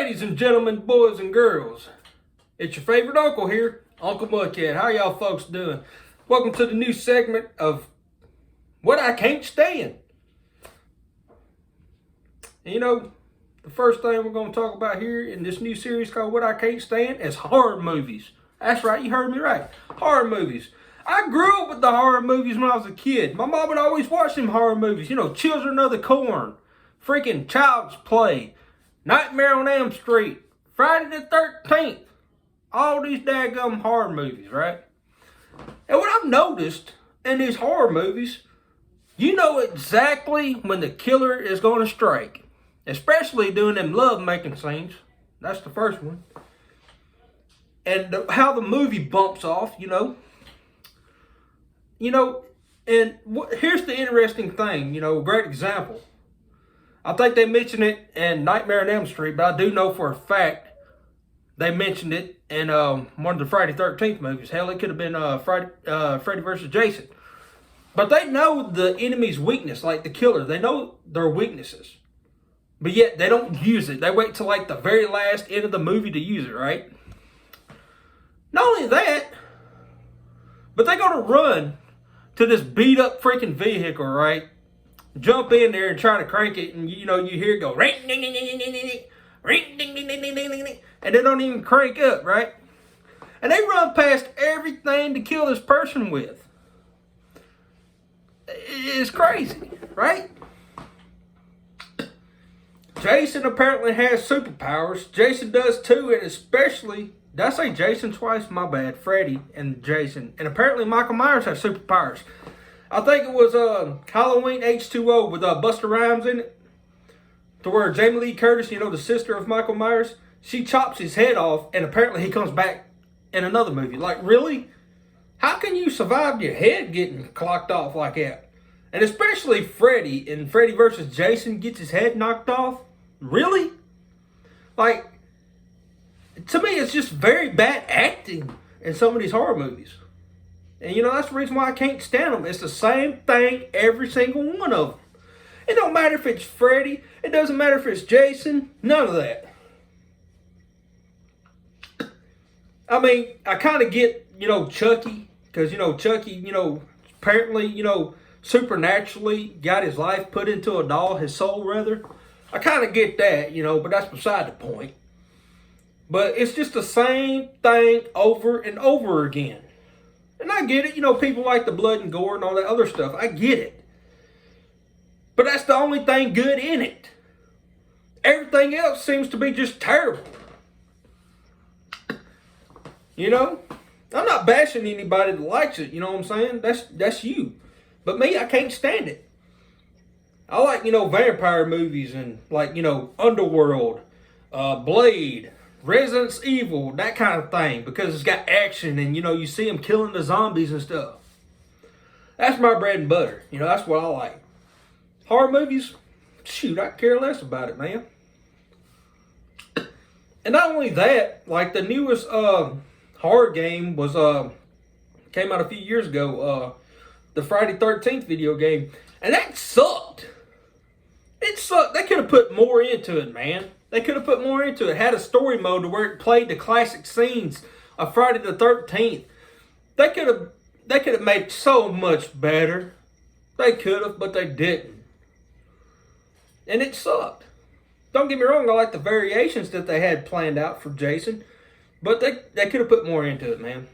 Ladies and gentlemen, boys and girls, it's your favorite uncle here, Uncle Mudcat. How y'all folks doing? Welcome to the new segment of What I Can't Stand. And you know, the first thing we're going to talk about here in this new series called What I Can't Stand is horror movies. That's right, you heard me right. Horror movies. I grew up with the horror movies when I was a kid. My mom would always watch them horror movies. You know, Children of the Corn, freaking Child's Play, Nightmare on Elm Street, Friday the 13th. All these daggum horror movies, right? And what I've noticed in these horror movies, you know exactly when the killer is going to strike. Especially doing them love-making scenes. That's the first one. And how the movie bumps off, you know. And here's the interesting thing, great example. I think they mentioned it in Nightmare on Elm Street, but I do know for a fact they mentioned it in one of the Friday 13th movies. Hell, it could have been Freddy versus Jason. But they know the enemy's weakness, like the killer. They know their weaknesses. But yet, they don't use it. They wait till like the very last end of the movie to use it, right? Not only that, but they're going to run to this beat up freaking vehicle, right? Jump in there and try to crank it, and you hear it go ring ding ding ding ding ding ding ring ding ding ding ding ding ding, and they don't even crank up, right? And they run past everything to kill this person with. It's crazy, right? Jason apparently has superpowers. Jason does too, and especially, did I say Jason twice? My bad. Freddy and Jason. And apparently Michael Myers has superpowers. I think it was Halloween H2O with Busta Rhymes in it. To where Jamie Lee Curtis, the sister of Michael Myers, she chops his head off, and apparently he comes back in another movie. Like, really? How can you survive your head getting clocked off like that? And especially Freddy in Freddy versus Jason gets his head knocked off. Really? Like, to me, it's just very bad acting in some of these horror movies. And that's the reason why I can't stand them. It's the same thing every single one of them. It don't matter if it's Freddy. It doesn't matter if it's Jason. None of that. I mean, I kind of get, Chucky. Because, Chucky, apparently, supernaturally got his life put into a doll. His soul, rather. I kind of get that, but that's beside the point. But it's just the same thing over and over again. And I get it, people like the blood and gore and all that other stuff. I get it. But that's the only thing good in it. Everything else seems to be just terrible. I'm not bashing anybody that likes it, you know what I'm saying? That's you. But me, I can't stand it. I like, vampire movies and like, Underworld, Blade, Resident Evil, that kind of thing, because it's got action and you see them killing the zombies and stuff. That's my bread and butter. That's what I like. Horror movies, shoot, I care less about it, man. And not only that, like the newest horror game was came out a few years ago, the Friday 13th video game, and that sucked. It sucked. They could have put more into it, man. They could have put more into it. Had a story mode to where it played the classic scenes of Friday the 13th. They could have made it so much better. They could have, but they didn't. And it sucked. Don't get me wrong, I like the variations that they had planned out for Jason. But they could have put more into it, man.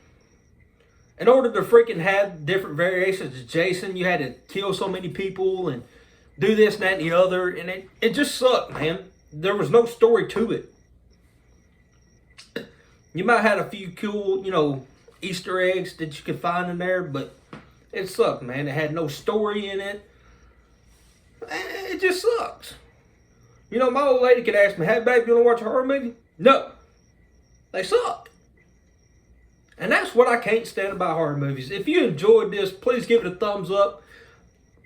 In order to freaking have different variations of Jason, you had to kill so many people and do this and that and the other. And it just sucked, man. There was no story to it. You might have had a few cool, Easter eggs that you could find in there, but it sucked, man. It had no story in it. It just sucks. My old lady could ask me, "Hey, babe, you want to watch a horror movie?" No. They suck. And that's what I can't stand about horror movies. If you enjoyed this, please give it a thumbs up.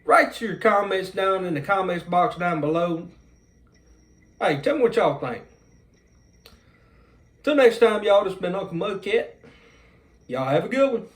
Write your comments down in the comments box down below. Hey, tell me what y'all think. Till next time, y'all, this has been Uncle Mudcat. Y'all have a good one.